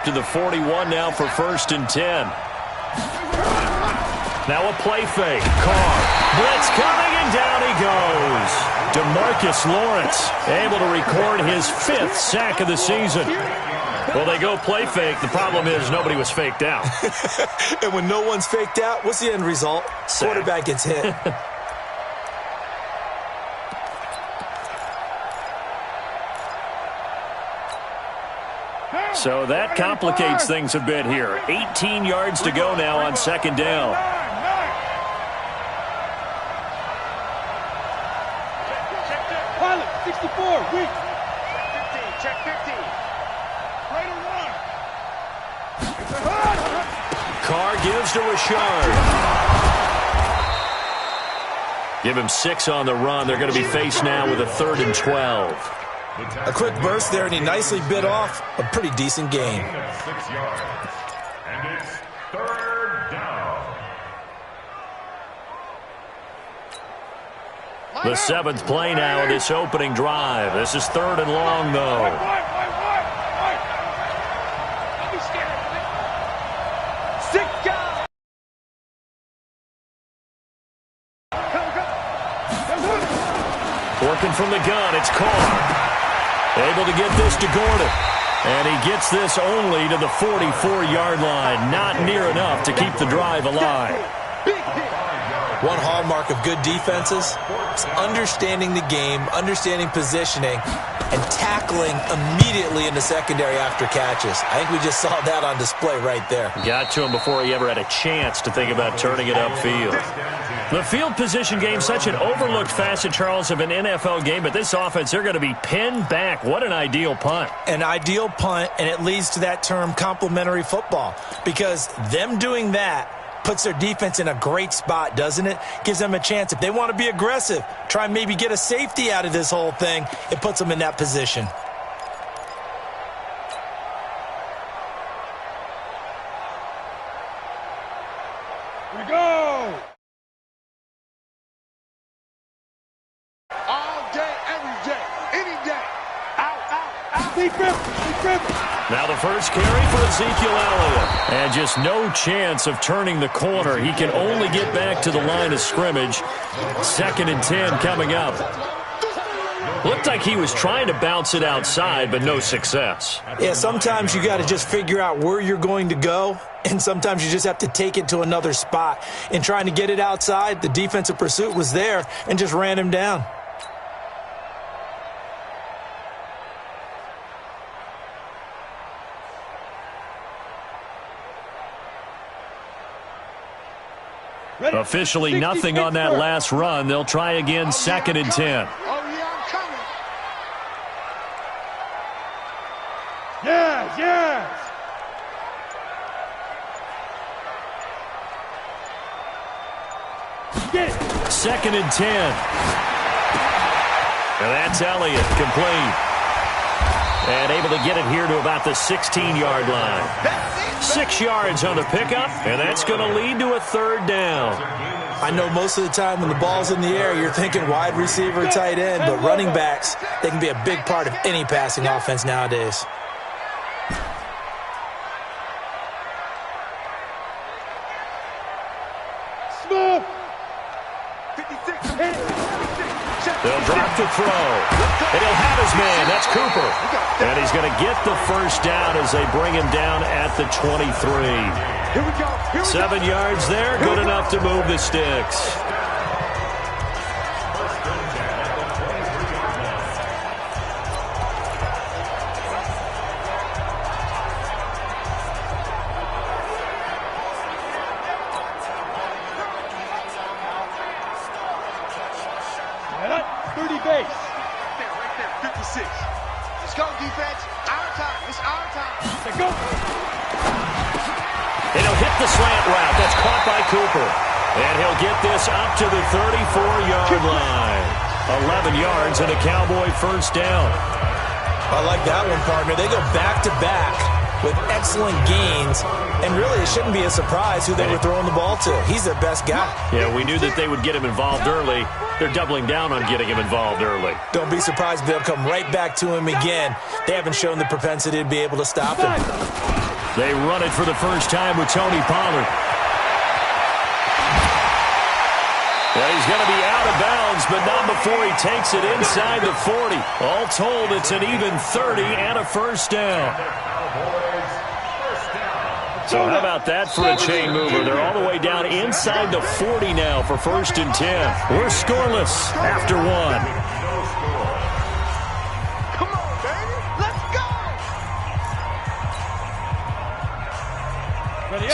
To the 41 now for 1st and 10. Now a play fake. Carr. Blitz coming, and down he goes. DeMarcus Lawrence able to record his 5th sack of the season. Well, they go play fake. The problem is nobody was faked out. And when no one's faked out, what's the end result? Sack. Quarterback gets hit. So that complicates things a bit here. 18 yards to go now on 2nd down. Pilot, 64, weak. Check 15. Right and one. Carr gives to Richard. Give him 6 on the run. They're going to be faced now with a 3rd and 12. A quick burst there, and he nicely bit off a pretty decent gain. 6 yards. And it's 3rd down. The 7th play now of this opening drive. This is 3rd and long, though. Working from the gun, it's Carr. Able to get this to Gordon. And he gets this only to the 44-yard line. Not near enough to keep the drive alive. One hallmark of good defenses is understanding the game, understanding positioning, and tackling immediately in the secondary after catches. I think we just saw that on display right there. Got to him before he ever had a chance to think about turning it upfield. The field position game, such an overlooked facet, Charles, of an NFL game, but this offense, they're going to be pinned back. What an ideal punt. An ideal punt, and it leads to that term complementary football, because them doing that puts their defense in a great spot, doesn't it? Gives them a chance. If they want to be aggressive, try and maybe get a safety out of this whole thing, it puts them in that position. Here we go! All day, every day, any day. Out, out, out. Deep rip, deep rip. Now the first carry for Ezekiel Elliott. And just no chance of turning the corner. He can only get back to the line of scrimmage. 2nd and 10 coming up. Looked like he was trying to bounce it outside, but no success. Yeah, sometimes you got to just figure out where you're going to go, and sometimes you just have to take it to another spot. In trying to get it outside, the defensive pursuit was there and just ran him down. Officially nothing on that last run. They'll try again, 2nd and 10. Oh, yeah, I'm coming. Yes, yes. 2nd and 10. And that's Elliott, complete. And able to get it here to about the 16-yard line. 6 yards on the pickup, and that's going to lead to a 3rd down. I know most of the time when the ball's in the air, you're thinking wide receiver, tight end, but running backs, they can be a big part of any passing offense nowadays. Smooth. 56, hit it. They'll drop to throw. And he'll have his man. That's Cooper. And he's going to get the first down as they bring him down at the 23. Here we go. 7 yards there. Good enough to move the sticks. Let's go, defense. Our time. It's our time. Let's go. And he'll hit the slant route. That's caught by Cooper. And he'll get this up to the 34-yard line. 11 yards and a Cowboy first down. I like that one, partner. They go back-to-back with excellent gains. And really, it shouldn't be a surprise who they were throwing the ball to. He's their best guy. Yeah, we knew that they would get him involved early. They're doubling down on getting him involved early. Don't be surprised if they'll come right back to him again. They haven't shown the propensity to be able to stop him. They run it for the first time with Tony Pollard. Well, he's going to be out of bounds, but not before he takes it inside the 40. All told, it's an even 30 and a first down. So how about that for a chain mover? They're all the way down inside the 40 now for 1st and 10. We're scoreless after one. Come on, baby. Let's go.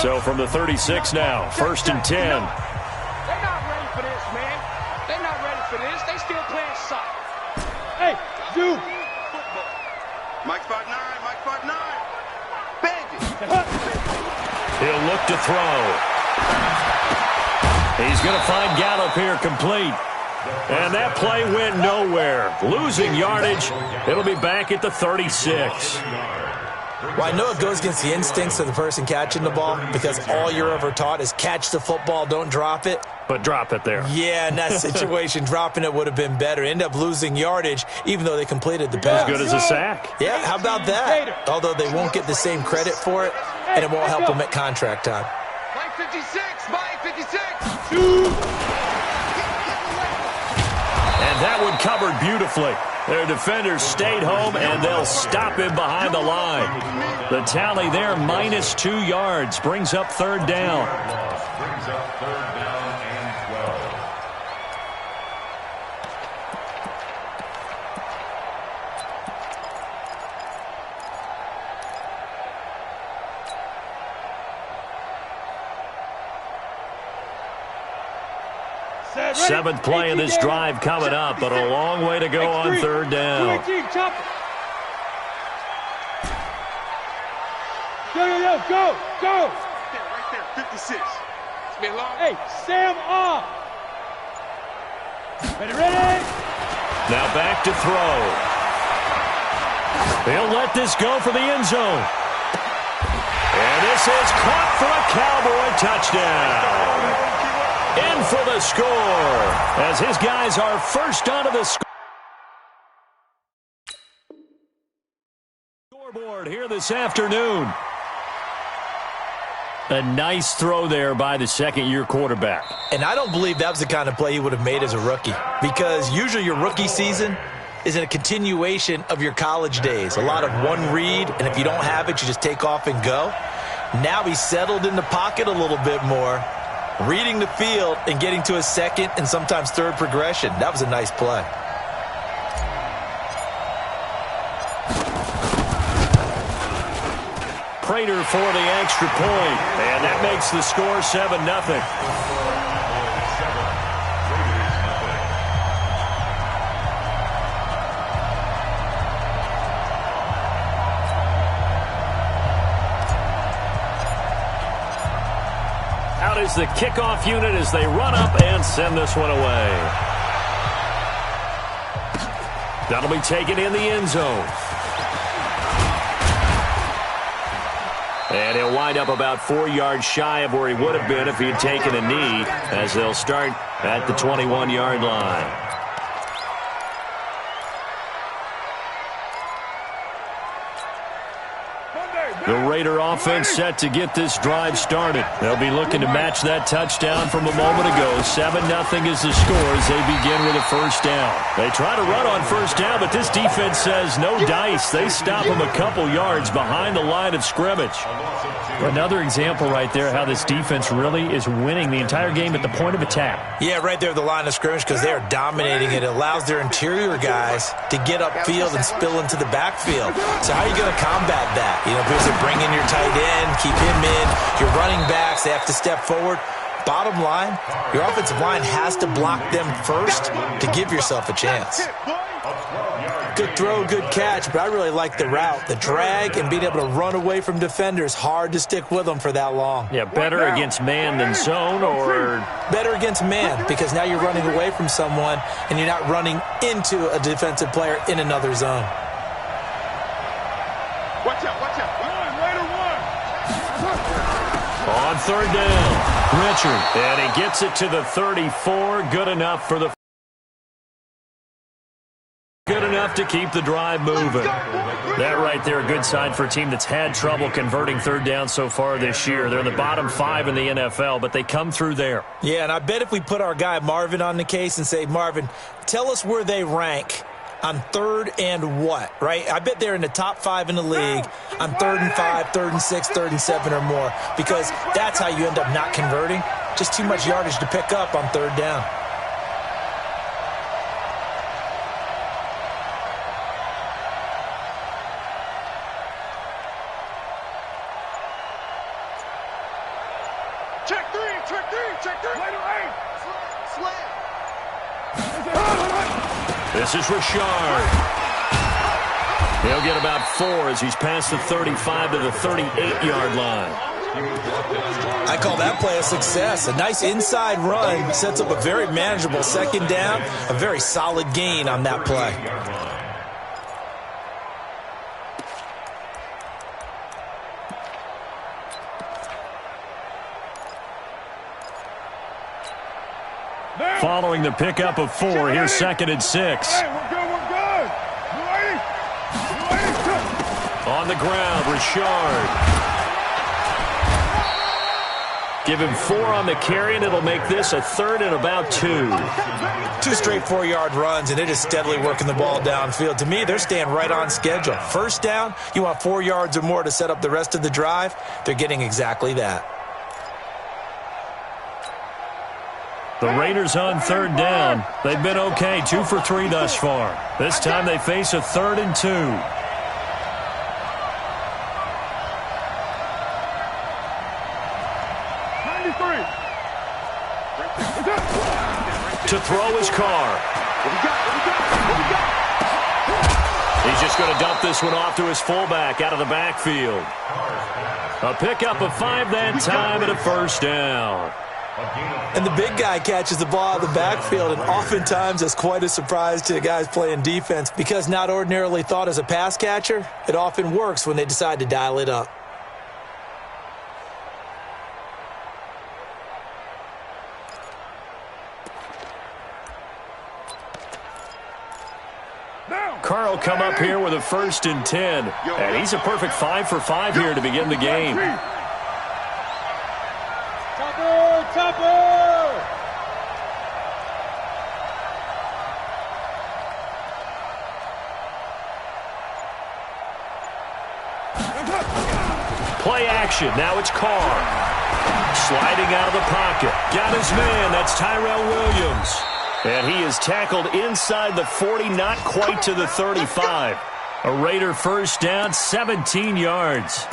So from the 36 now, 1st and 10. They're not ready for this, man. They're not ready for this. They still playing soccer. Hey, you. Football. Mike 5'9", Mike 5'9". Bandit. He'll look to throw. He's going to find Gallup here complete. And that play went nowhere. Losing yardage. It'll be back at the 36. Well, I know it goes against the instincts of the person catching the ball because all you're ever taught is catch the football, don't drop it. But drop it there. Yeah, in that situation, dropping it would have been better. End up losing yardage, even though they completed the pass. As good as a sack. Yeah, how about that? Although they won't get the same credit for it, and it won't help them at contract time. Mike 56, Mike 56. And that one covered beautifully. Their defenders stayed home, and they'll stop him behind the line. The tally there, -2 yards, brings up 3rd down. Brings up 3rd down and 12. Seventh play of this drive coming up, but a long way to go on 3rd down. Go. Right there, 56. It's been long. Hey, Sam off. Ready? Now back to throw. He'll let this go for the end zone. And this is caught for a Cowboy touchdown. In for the score, as his guys are first onto the scoreboard here this afternoon. A nice throw there by the second-year quarterback. And I don't believe that was the kind of play he would have made as a rookie, because usually your rookie season is in a continuation of your college days. A lot of one read, and if you don't have it, you just take off and go. Now he's settled in the pocket a little bit more, reading the field and getting to a second and sometimes third progression. That was a nice play. Prater for the extra point, and that makes the score 7-0. Out is the kickoff unit as they run up and send this one away. That'll be taken in the end zone. And he'll wind up about 4 yards shy of where he would have been if he had taken a knee, as they'll start at the 21-yard line. The Raider offense set to get this drive started. They'll be looking to match that touchdown from a moment ago. 7-0 is the score as they begin with a first down. They try to run on first down, but this defense says no dice. They stop him a couple yards behind the line of scrimmage. Another example right there how this defense really is winning the entire game at the point of attack. Yeah, right there at the line of scrimmage because they are dominating it. It allows their interior guys to get upfield and spill into the backfield. So how are you going to combat that? You know, because they're bringing your tight end, keep him in. Your running backs, they have to step forward. Bottom line, your offensive line has to block them first to give yourself a chance. Good throw, good catch, but I really like the route. The drag and being able to run away from defenders, hard to stick with them for that long. Yeah, better against man than zone, or? Better against man, because now you're running away from someone and you're not running into a defensive player in another zone. Watch out. Raider one. On third down, Richard, and he gets it to the 34, good enough for the Good enough to keep the drive moving. That right there, a good sign for a team that's had trouble converting third down so far this year. They're in the bottom 5 in the NFL, but they come through there. Yeah, and I bet if we put our guy Marvin on the case and say, Marvin, tell us where they rank on third and what, right? I bet they're in the top 5 in the league on 3rd and 5, 3rd and 6, 3rd and 7 or more, because that's how you end up not converting. Just too much yardage to pick up on 3rd down. Check three. This is Richard. He'll get about 4 as he's past the 35 to the 38-yard line. I call that play a success. A nice inside run sets up a very manageable 2nd down, a very solid gain on that play. Following the pickup of 4, here's 2nd and 6. Hey, we're good. You ready? On the ground, Richard. Give him 4 on the carry, and it'll make this a 3rd and about 2. 2 straight 4-yard runs, and they're just steadily working the ball downfield. To me, they're staying right on schedule. 1st down, you want 4 yards or more to set up the rest of the drive. They're getting exactly that. The Raiders on 3rd down. They've been okay, 2 for 3 thus far. This time they face a 3rd and 2. 93. To throw his car. He's just going to dump this one off to his fullback out of the backfield. A pickup of 5 that time and a 1st down. And the big guy catches the ball out of the backfield, and oftentimes that's quite a surprise to the guys playing defense because not ordinarily thought as a pass catcher, it often works when they decide to dial it up. Carl come up here with a 1st and 10, and he's a perfect 5 for 5 here to begin the game. Play action. Now it's Carr. Sliding out of the pocket. Got his man. That's Tyrell Williams. And he is tackled inside the 40, not quite to the 35. A Raider 1st down, 17 yards.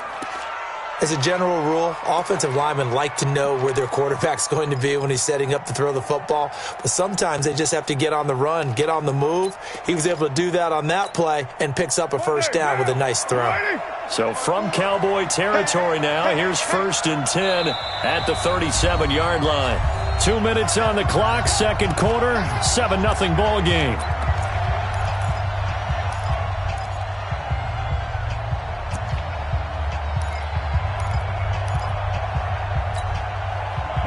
As a general rule, offensive linemen like to know where their quarterback's going to be when he's setting up to throw the football. But sometimes they just have to get on the run, get on the move. He was able to do that on that play and picks up a 1st down with a nice throw. So from Cowboy territory now, here's 1st and 10 at the 37-yard line. 2 minutes on the clock, 2nd quarter, 7-0 ball game.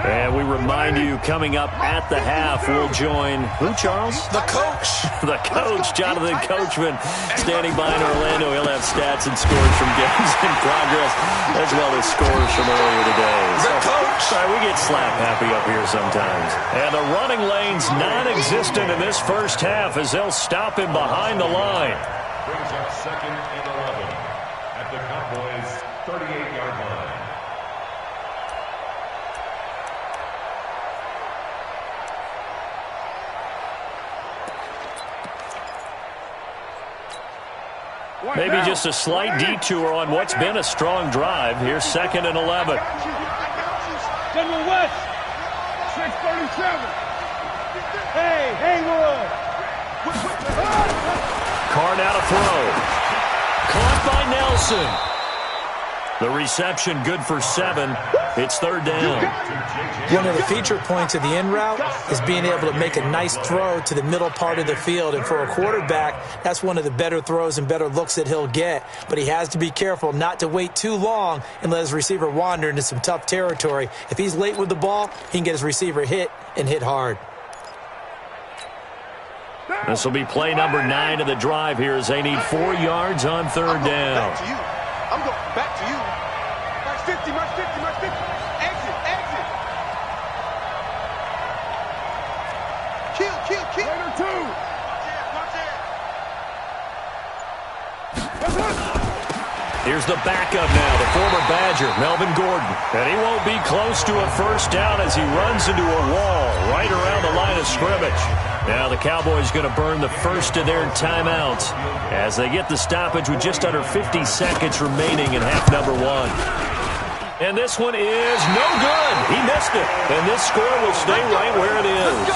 And we remind you, coming up at the half, we'll join who, Charles? The coach. The coach, Jonathan Coachman, standing by in Orlando. He'll have stats and scores from games in progress, as well as scores from earlier today. The coach. Sorry, we get slap happy up here sometimes. And the running lane's non-existent in this 1st half as they'll stop him behind the line. Brings up 2nd and 11 at the Cowboys' 38-yard line. Maybe just a slight detour on what's been a strong drive. Here's 2nd and 11. General West, 637. Hey, Haywood. Carr now to throw. Caught by Nelson. The reception good for 7. It's 3rd down. One of the feature points of the in route is being able to make a nice throw to the middle part of the field. And for a quarterback, that's one of the better throws and better looks that he'll get. But he has to be careful not to wait too long and let his receiver wander into some tough territory. If he's late with the ball, he can get his receiver hit and hit hard. This will be play number 9 of the drive here as they need 4 yards on third down. Back to you. I'm going back to you. March 50, march 50, march 50. Exit, exit. Kill, kill, kill. Raider 2. Watch it. Here's the backup now, the former Badger, Melvin Gordon. And he won't be close to a first down as he runs into a wall right around the line of scrimmage. Now the Cowboys going to burn the first of their timeouts as they get the stoppage with just under 50 seconds remaining in half number 1. And this one is no good. He missed it. And this score will stay right where it is.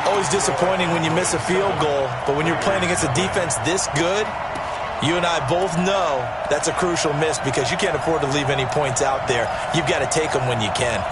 Always disappointing when you miss a field goal, but when you're playing against a defense this good, you and I both know that's a crucial miss because you can't afford to leave any points out there. You've got to take them when you can.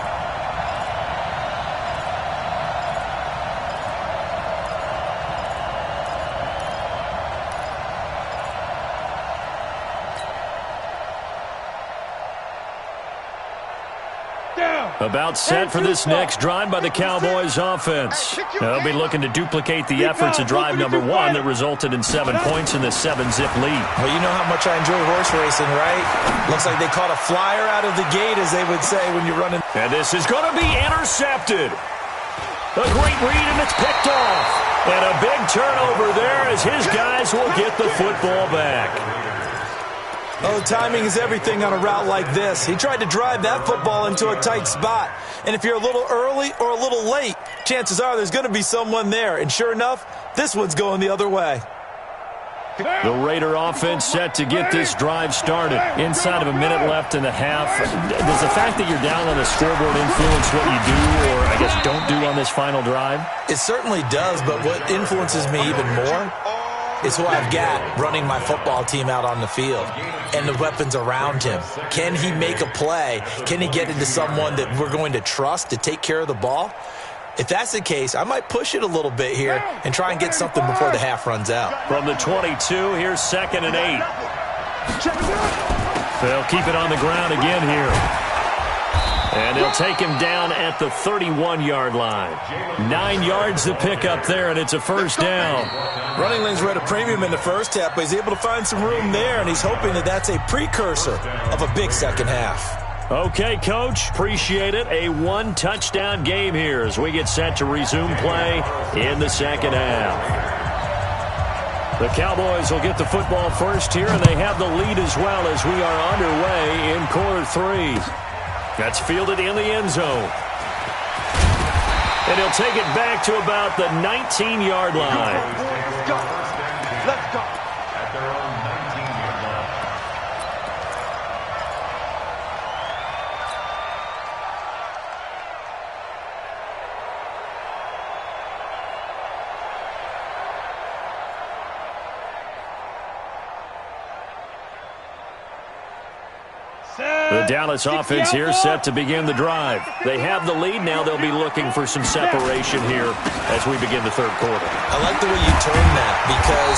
About set for this next drive by the Cowboys offense. They'll be looking to duplicate the efforts of drive number 1 that resulted in 7 points in the 7-zip lead. Well, you know how much I enjoy horse racing, right? Looks like they caught a flyer out of the gate, as they would say when you're running. And this is going to be intercepted. A great read, and it's picked off. And a big turnover there as his guys will get the football back. Oh, timing is everything on a route like this. He tried to drive that football into a tight spot. And if you're a little early or a little late, chances are there's going to be someone there. And sure enough, this one's going the other way. The Raider offense set to get this drive started. Inside of a minute left in the half. Does the fact that you're down on the scoreboard influence what you do or, I guess, don't do on this final drive? It certainly does, but what influences me even more is who I've got running my football team out on the field and the weapons around him. Can he make a play? Can he get into someone that we're going to trust to take care of the ball? If that's the case, I might push it a little bit here and try and get something before the half runs out. From the 22, here's 2nd and 8. They'll keep it on the ground again here. And they'll take him down at the 31-yard line. 9 yards to pick up there, and it's a first down. Running lanes were at a premium in the first half, but he's able to find some room there, and he's hoping that that's a precursor of a big second half. Okay, Coach, appreciate it. A 1-touchdown game here as we get set to resume play in the second half. The Cowboys will get the football first here, and they have the lead as well as we are underway in quarter 3. That's fielded in the end zone. And he'll take it back to about the 19-yard line. Let's go. Let's go. At their own 19-yard line. The Dallas offense here set to begin the drive. They have the lead. Now they'll be looking for some separation here as we begin the third quarter. I like the way you turn that because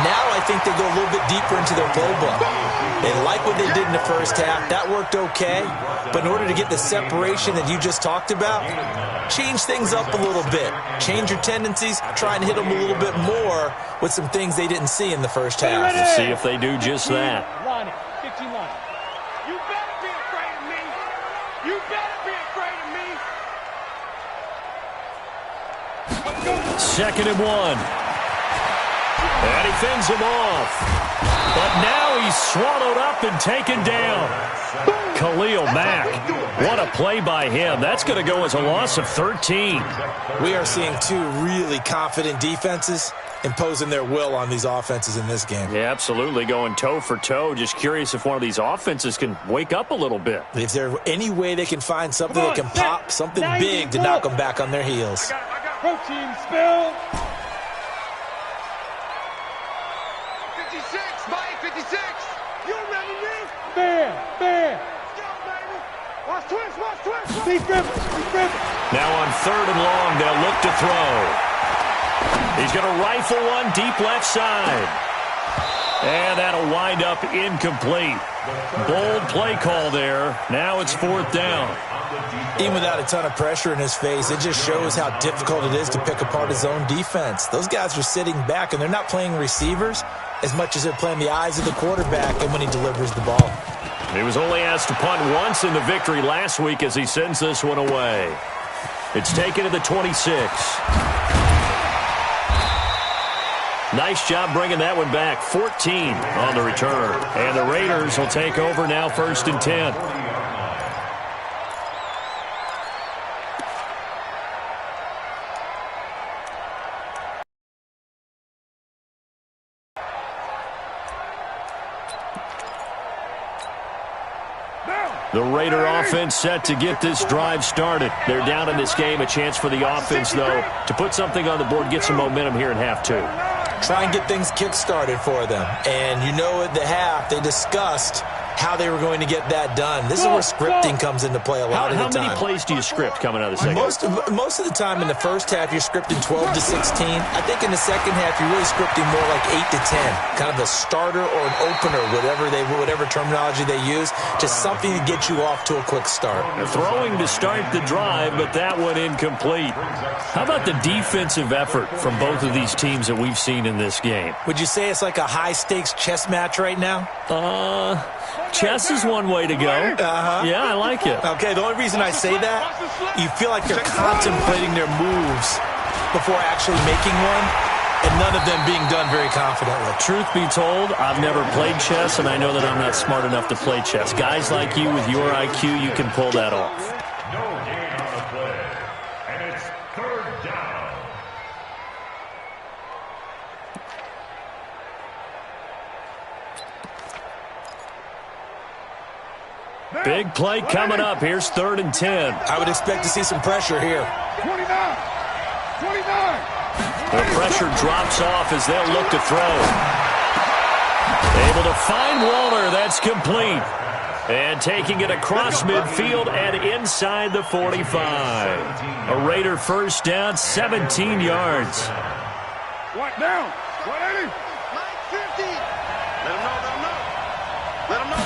now I think they go a little bit deeper into their playbook. They like what they did in the first half. That worked okay. But in order to get the separation that you just talked about, change things up a little bit. Change your tendencies. Try and hit them a little bit more with some things they didn't see in the first half. We'll see if they do just that. Line it. 15 line. You better be afraid of me. You better be afraid of me. Let's go. 2nd and 1. And he fends him off. But now he's swallowed up and taken down. Khalil Mack. What a play by him. That's going to go as a loss of 13. We are seeing two really confident defenses imposing their will on these offenses in this game. Yeah, absolutely, going toe for toe. Just curious if one of these offenses can wake up a little bit. If there's any way they can find something that can pop, something big to knock them back on their heels. I got protein spill. 56, Mike, 56. You remember me? Bear. Let's go, baby. Watch twist, watch twist. Be gripping. Now on 3rd and long, they'll look to throw. He's going to rifle one deep left side. And that'll wind up incomplete. Bold play call there. Now it's 4th down. Even without a ton of pressure in his face, it just shows how difficult it is to pick apart his own defense. Those guys are sitting back, and they're not playing receivers as much as they're playing the eyes of the quarterback and when he delivers the ball. He was only asked to punt once in the victory last week as he sends this one away. It's taken to the 26. Nice job bringing that one back. 14 on the return. And the Raiders will take over now, 1st and 10. The Raider offense set to get this drive started. They're down in this game. A chance for the offense, though, to put something on the board, get some momentum here in half 2. Try and get things kick-started for them. And you know at the half, they discussed how they were going to get that done. This is where scripting comes into play a lot of the time. How many plays do you script coming out of the second? Most of the time in the first half, you're scripting 12 to 16. I think in the second half, you're really scripting more like 8 to 10. Kind of a starter or an opener, whatever terminology they use. Just something to get you off to a quick start. Throwing to start the drive, but that one incomplete. How about the defensive effort from both of these teams that we've seen in this game? Would you say it's like a high-stakes chess match right now? Chess is one way to go. Yeah, I like it. Okay, the only reason I say that, you feel like they're contemplating their moves before actually making one, and none of them being done very confidently. Truth be told, I've never played chess, and I know that I'm not smart enough to play chess. Guys like you with your IQ, you can pull that off. No gain on the play, and it's 3rd down. Big play coming up. Here's 3rd and 10. I would expect to see some pressure here. 29. The pressure drops off as they'll look to throw. Able to find Walter. That's complete. And taking it across midfield and inside the 45. A Raider 1st down, 17 yards. What down? 180. 50. Let him know.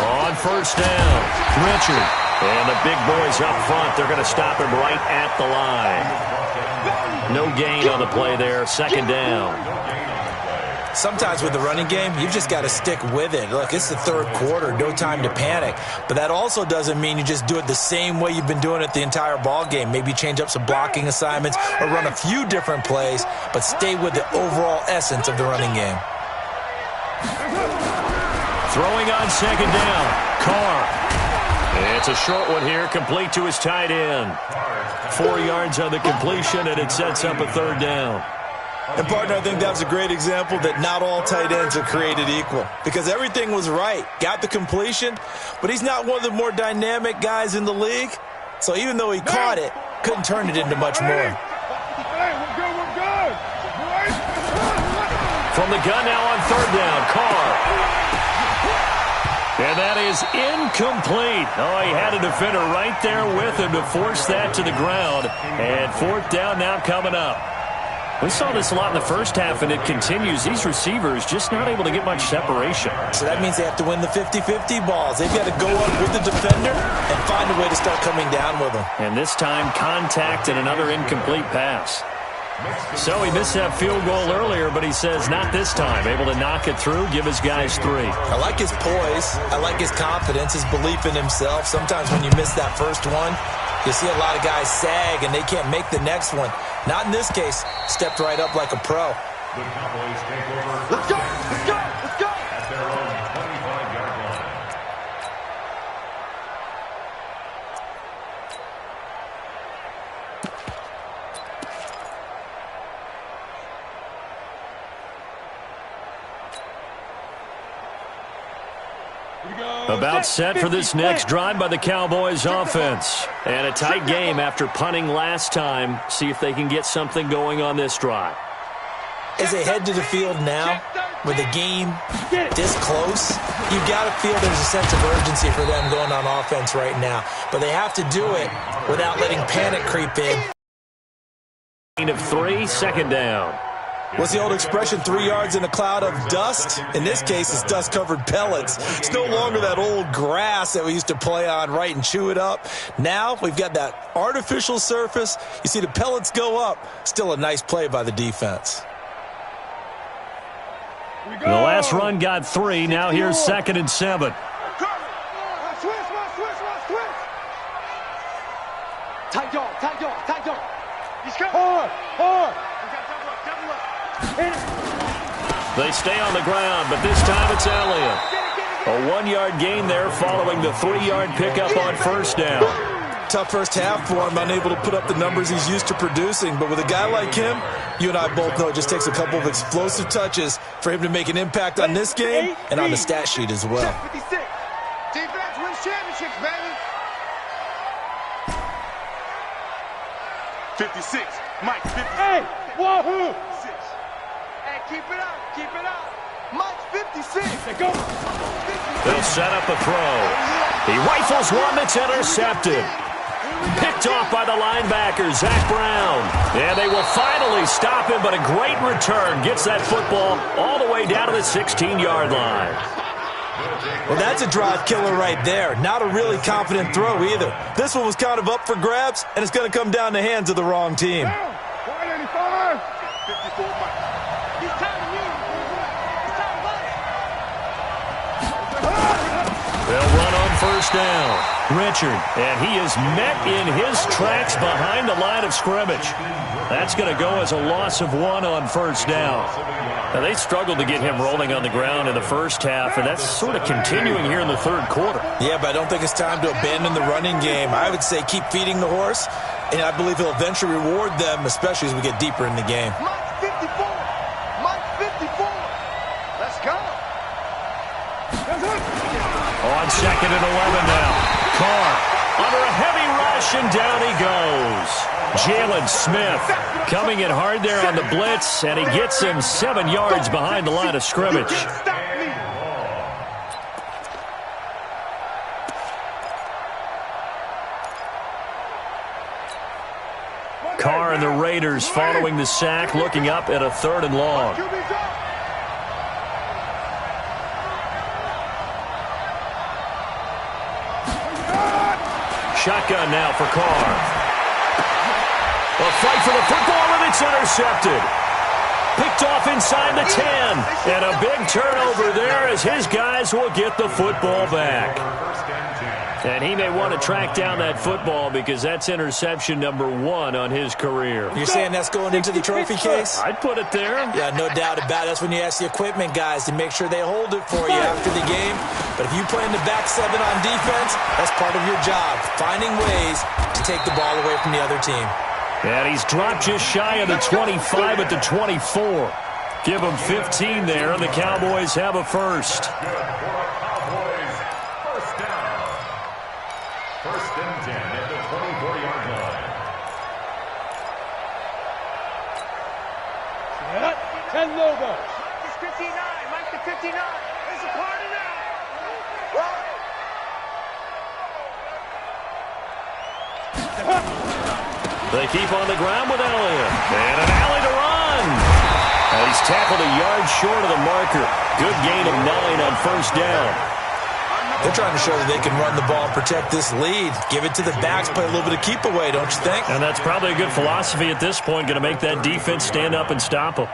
On 1st down, Richard. And the big boys up front, they're going to stop him right at the line. No gain on the play there, 2nd down. Sometimes with the running game, you've just got to stick with it. Look, it's the 3rd quarter, no time to panic. But that also doesn't mean you just do it the same way you've been doing it the entire ball game. Maybe change up some blocking assignments or run a few different plays, but stay with the overall essence of the running game. Throwing on 2nd down, Carr. It's a short one here, complete to his tight end. 4 yards on the completion, and it sets up a 3rd down. And, partner, I think that was a great example that not all tight ends are created equal. Because everything was right. Got the completion, but he's not one of the more dynamic guys in the league. So even though he caught it, couldn't turn it into much more. Hey, we're good. From the gun now on 3rd down, Carr. And that is incomplete. Oh, he had a defender right there with him to force that to the ground. And 4th down now coming up. We saw this a lot in the first half, and it continues. These receivers just not able to get much separation. So that means they have to win the 50-50 balls. They've got to go up with the defender and find a way to start coming down with them. And this time, contact and another incomplete pass. So he missed that field goal earlier, but he says not this time. Able to knock it through, give his guys 3. I like his poise. I like his confidence, his belief in himself. Sometimes when you miss that first one, you see a lot of guys sag and they can't make the next one. Not in this case. Stepped right up like a pro. The Cowboys take over. Let's go. At their own 25-yard line. About set for this next drive by the Cowboys offense. And a tight game after punting last time. See if they can get something going on this drive. As they head to the field now, with the game this close, you've got to feel there's a sense of urgency for them going on offense right now. But they have to do it without letting panic creep in. Of 3, 2nd down. What's the old expression, 3 yards in a cloud of dust? In this case, it's dust-covered pellets. It's no longer that old grass that we used to play on, right, and chew it up. Now we've got that artificial surface. You see the pellets go up. Still a nice play by the defense. The last run got 3. Now here's 2nd and 7. Tight dog, tight dog, tight dog. He's coming. Hard. They stay on the ground, but this time it's Elliott. A 1-yard gain there following the 3-yard pickup on first down. Tough first half for him, unable to put up the numbers he's used to producing. But with a guy like him, you and I both know it just takes a couple of explosive touches for him to make an impact on this game and on the stat sheet as well. 56. Defense wins championships, baby. 56. Mike, 56. Hey, wahoo! Hey, keep it up, keep it up. Mike's 56. They go. They'll set up a throw. He rifles one that's intercepted. Picked off by the linebacker, Zach Brown. And they will finally stop him, but a great return. Gets that football all the way down to the 16-yard line. Well, that's a drive killer right there. Not a really confident throw either. This one was kind of up for grabs, and it's going to come down the hands of the wrong team. 185. 54 Mike. He's time to move. He's time to run. They'll run on first down. Richard, and he is met in his tracks behind the line of scrimmage. That's going to go as a loss of 1 on first down. Now, they struggled to get him rolling on the ground in the first half, and that's sort of continuing here in the third quarter. Yeah, but I don't think it's time to abandon the running game. I would say keep feeding the horse, and I believe he'll eventually reward them, especially as we get deeper in the game. Mike 54. Mike 54. Let's go. On 2nd and 11 now. Carr under a heavy rush, and down he goes. Jalen Smith coming in hard there on the blitz, and he gets him 7 yards behind the line of scrimmage. Carr and the Raiders following the sack, looking up at a 3rd and long. Shotgun now for Carr. A fight for the football, and it's intercepted. Picked off inside the 10. And a big turnover there as his guys will get the football back. And he may want to track down that football because that's interception number 1 on his career. You're saying that's going into the trophy case? I'd put it there. Yeah, no doubt about it. That's when you ask the equipment guys to make sure they hold it for you after the game. But if you play in the back 7 on defense, that's part of your job, finding ways to take the ball away from the other team. And he's dropped just shy of the 25 at the 24. Give him 15 there, and the Cowboys have a first. First and 10 at the 24-yard line. 10 Lobo. Mike is 59. Mike the 59. It's a party now. They keep on the ground with Elliott. And an alley to run. And he's tackled a yard short of the marker. Good gain of 9 on first down. They're trying to show that they can run the ball and protect this lead. Give it to the backs, play a little bit of keep away, don't you think? And that's probably a good philosophy at this point, going to make that defense stand up and stop them.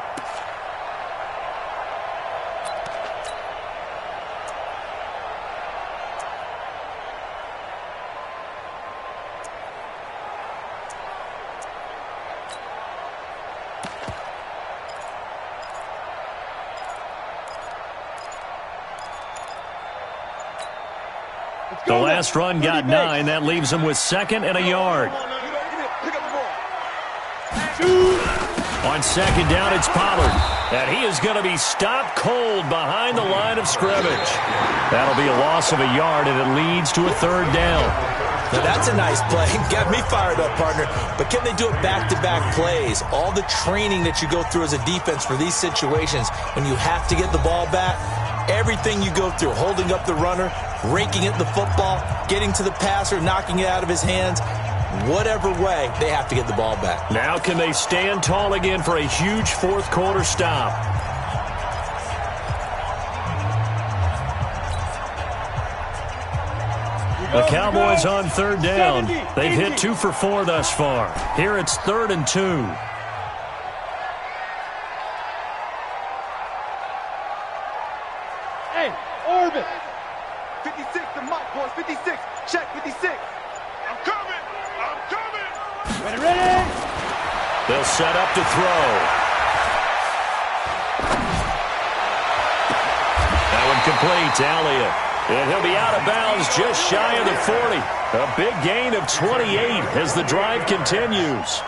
The last run got 9. That leaves him with 2nd and a yard. On 2nd down, it's Pollard. And he is going to be stopped cold behind the line of scrimmage. That'll be a loss of a yard, and it leads to a 3rd down. Now that's a nice play. Got me fired up, partner. But can they do it back-to-back plays? All the training that you go through as a defense for these situations, when you have to get the ball back, everything you go through, holding up the runner, raking at the football, getting to the passer, knocking it out of his hands, Whatever way, they have to get the ball back. Now can they stand tall again for a huge fourth quarter stop? The Cowboys on third down. They've hit 2 for 4 thus far. Here it's 3rd and 2. Hey, Orbit. 56 to Mike, boys. 56. Check 56. I'm coming. I'm coming. Ready. They'll set up to throw. That one complete to Elliott. And he'll be out of bounds just shy of the 40. A big gain of 28 as the drive continues.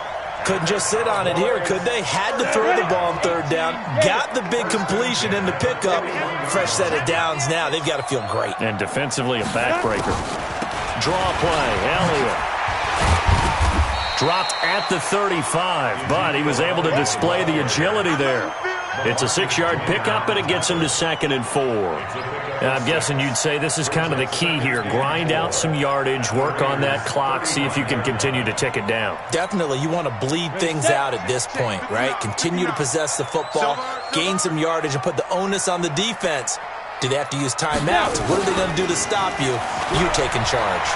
Couldn't just sit on it here, could they? Had to throw the ball on third down. Got the big completion in the pickup. Fresh set of downs now. They've got to feel great. And defensively, a backbreaker. Draw play. Elliott. Dropped at the 35, but he was able to display the agility there. It's a 6-yard pickup, and it gets him to 2nd and 4. And I'm guessing you'd say this is kind of the key here. Grind out some yardage, work on that clock, see if you can continue to tick it down. Definitely. You want to bleed things out at this point, right? Continue to possess the football, gain some yardage, and put the onus on the defense. Do they have to use timeouts? What are they going to do to stop you? You taking charge.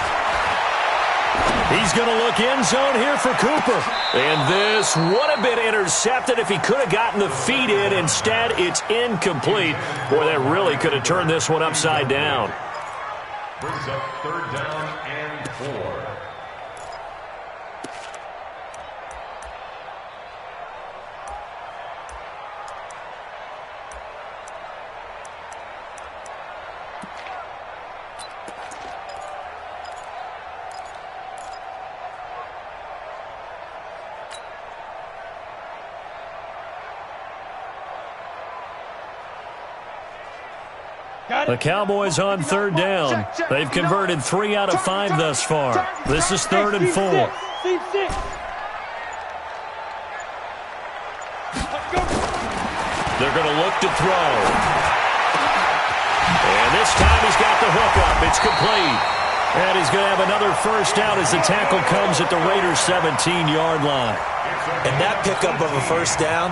He's going to look end zone here for Cooper. And this would have been intercepted if he could have gotten the feet in. Instead, it's incomplete. Boy, that really could have turned this one upside down. Brings up 3rd down and 4. The Cowboys on 3rd down. They've converted 3 out of 5 thus far. This is 3rd and 4. They're going to look to throw. And this time he's got the hook up. It's complete. And he's going to have another first down as the tackle comes at the Raiders' 17-yard line. And that pickup of a first down,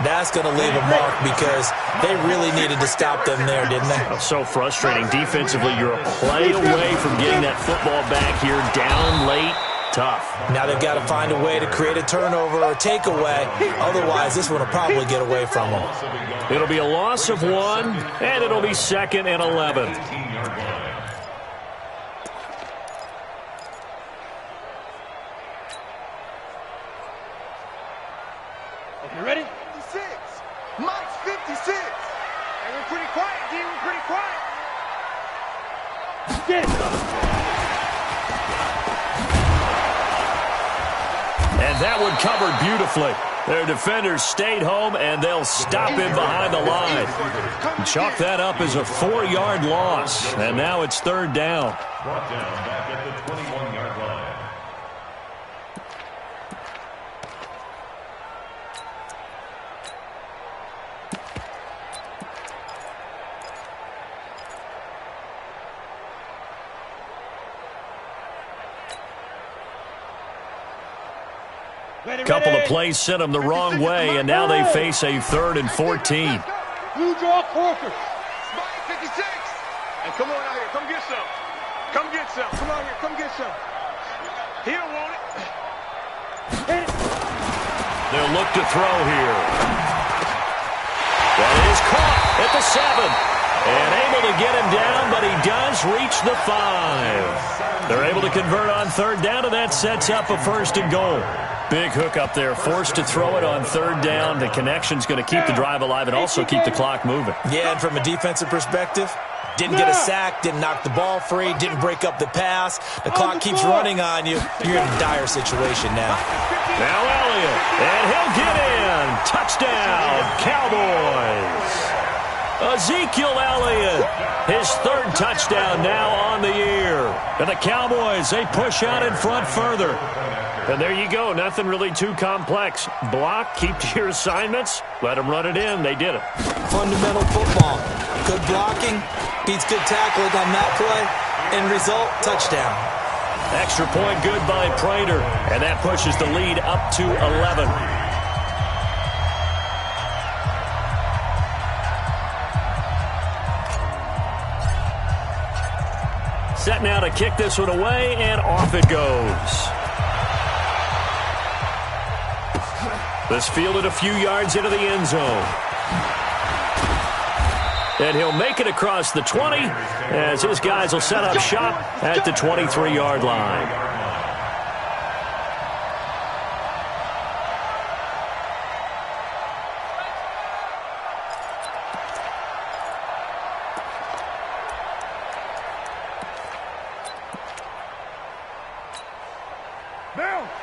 that's going to leave a mark because they really needed to stop them there, didn't they? So frustrating. Defensively, you're a play away from getting that football back here. Down late, tough. Now they've got to find a way to create a turnover or a takeaway. Otherwise, this one will probably get away from them. It'll be a loss of 1, and it'll be 2nd and 11. You ready? 56. Mike's 56. And we're pretty quiet, D. We're pretty quiet. Get it. And that one covered beautifully. Their defenders stayed home, and they'll stop him behind the line. Chalk that up as a 4-yard loss. And now it's 3rd down. Brought down back at the 21-yard line. Couple of plays sent them the wrong way, and now they face a 3rd and 14. You draw Corker. Spike 56. And come on out here. Come get some. Come get some. Come out here. Come get some. He don't want it. Hit it. They'll look to throw here. That is caught at the 7. And able to get him down, but he does reach the 5. They're able to convert on 3rd down, and that sets up a 1st and goal. Big hook up there, forced to throw it on 3rd down. The connection's going to keep the drive alive and also keep the clock moving. Yeah, and from a defensive perspective, didn't get a sack, didn't knock the ball free, didn't break up the pass. The clock keeps running on you. You're in a dire situation now. Now Elliott, and he'll get in. Touchdown, Cowboys. Ezekiel Elliott, his 3rd touchdown now on the year. And the Cowboys, they push out in front further. And there you go, nothing really too complex. Block, keep to your assignments, let them run it in. They did it. Fundamental football. Good blocking beats good tackling on that play. End result, touchdown. Extra point good by Prater, and that pushes the lead up to 11. Set now to kick this one away, and off it goes. This fielded a few yards into the end zone. And he'll make it across the 20 as his guys will set up shop at the 23-yard line.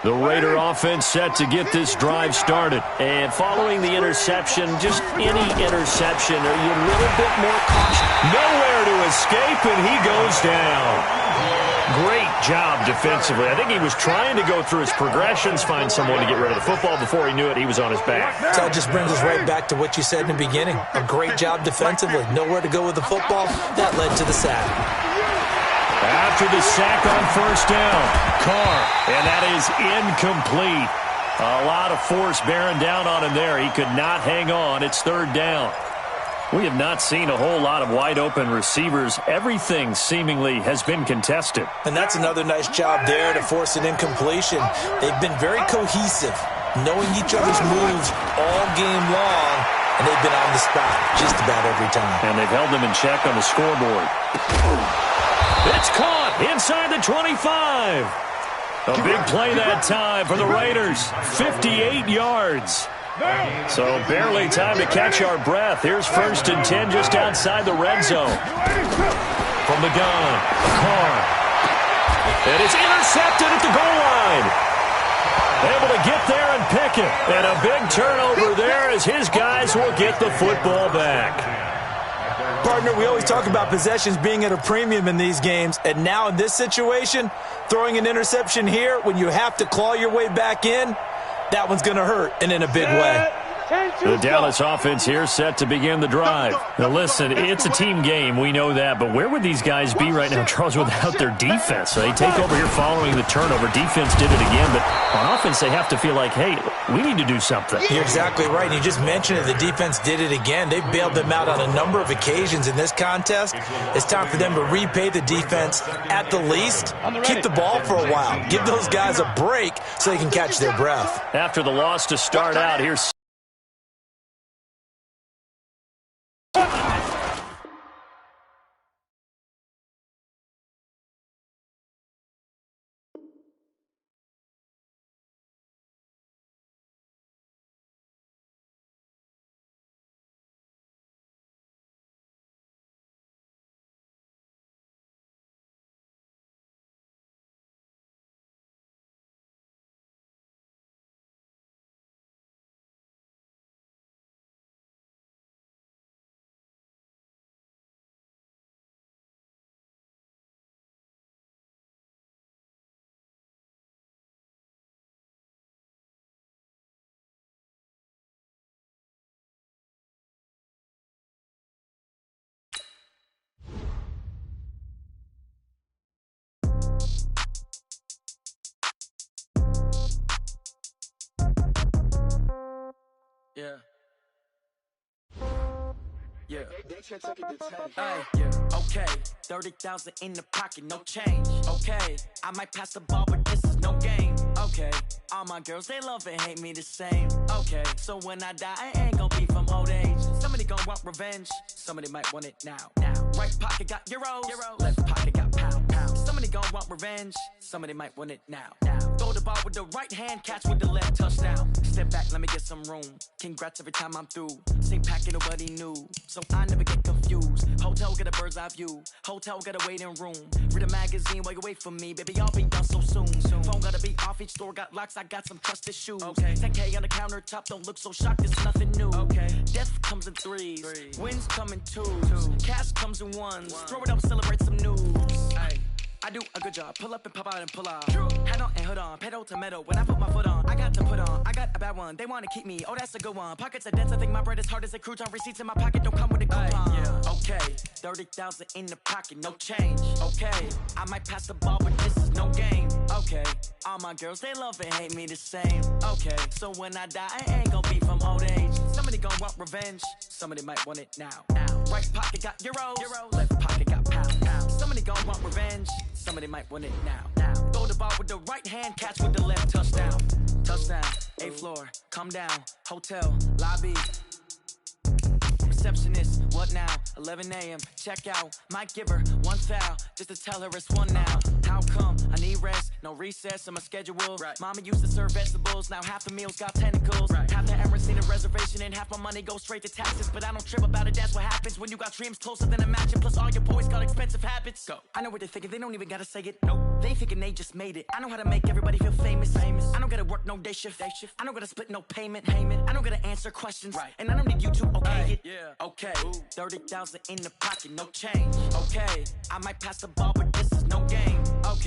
The Raider offense set to get this drive started. And following the interception, just any interception, are you a little bit more cautious? Nowhere to escape, and he goes down. Great job defensively. I think he was trying to go through his progressions, find someone to get rid of the football. Before he knew it, he was on his back. So that just brings us right back to what you said in the beginning. A great job defensively. Nowhere to go with the football. That led to the sack. After the sack on first down, Carr, and that is incomplete. A lot of force bearing down on him there. He could not hang on. It's third down. We have not seen a whole lot of wide-open receivers. Everything seemingly has been contested. And that's another nice job there to force an incompletion. They've been very cohesive, knowing each other's moves all game long, and they've been on the spot just about every time. And they've held them in check on the scoreboard. It's caught inside the 25. A big play that time for the Raiders. 58 yards. So barely time to catch our breath. Here's first and 10 just outside the red zone. From the gun, Carr. And it's intercepted at the goal line. Able to get there and pick it. And a big turnover there as his guys will get the football back. Partner, we always talk about possessions being at a premium in these games, and now in this situation, throwing an interception here when you have to claw your way back in, that one's going to hurt, and in a big way. The Dallas offense here set to begin the drive. Now listen, it's a team game, we know that, but where would these guys be right now, Charles, without their defense? So they take over here following the turnover. Defense did it again, but on offense they have to feel like, hey, we need to do something. You're exactly right. You just mentioned it. The defense did it again. They bailed them out on a number of occasions in this contest. It's time for them to repay the defense at the least. Keep the ball for a while. Give those guys a break so they can catch their breath. After the loss to start out, here's Yeah. Okay. 30,000 in the pocket, no change. Okay. I might pass the ball, but this is no game. Okay. All my girls, they love and hate me the same. Okay. So when I die, I ain't gonna be from old age. Somebody gonna want revenge. Somebody might want it now. Right pocket got euros. Left pocket got pounds. Somebody gonna want revenge. Somebody might want it now. Throw the ball with the right hand, catch with the left, touchdown. Step back, let me get some room. Congrats every time I'm through. Same packet, nobody knew. So I never get confused. Hotel get a bird's eye view. Hotel got a waiting room. Read a magazine while you wait for me. Baby, I'll be done so soon. Phone gotta be off, each store got locks. I got some trusted shoes. 10K on the countertop, don't look so shocked, it's nothing new. Death comes in threes. Wins come in twos. Cash comes in ones. Throw it up, celebrate some news. I do a good job. Pull up and pop out and pull out. Head on and hood on. Pedal to metal. When I put my foot on, I got to put on. I got a bad one. They want to keep me. Oh, that's a good one. Pockets are dense. I think my bread is hard as a crouton. Receipts in my pocket don't come with a coupon. Okay. 30,000 in the pocket. No change. Okay. I might pass the ball, but this is no game. Okay, all my girls, they love and hate me the same. Okay, so when I die, I ain't gon' be from old age. Somebody gon' want revenge, somebody might want it now. Right pocket got euros, left pocket got pounds. Somebody gon' want revenge, somebody might want it now. Throw the ball with the right hand, catch with the left, touchdown. Touchdown, 8th floor, come down, hotel, lobby. Receptionist, what now? 11 a.m. Check out. Might give her one foul just to tell her it's one now. How come? I need rest, no recess in my schedule. Right. Mama used to serve vegetables, now half the meals got tentacles. Right. Half the Emirates need a reservation and half my money goes straight to taxes. But I don't trip about it, that's what happens when you got dreams closer than imagine. Plus all your boys got expensive habits. Go. I know what they're thinking, they don't even gotta say it. Nope. They thinking they just made it. I know how to make everybody feel famous. I don't gotta work no day shift. I don't gotta split no payment. I don't gotta answer questions. Right. And I don't need you to okay it. Yeah. Okay. 30,000 in the pocket, no change. Okay, I might pass the ball, but this is no game. Okay.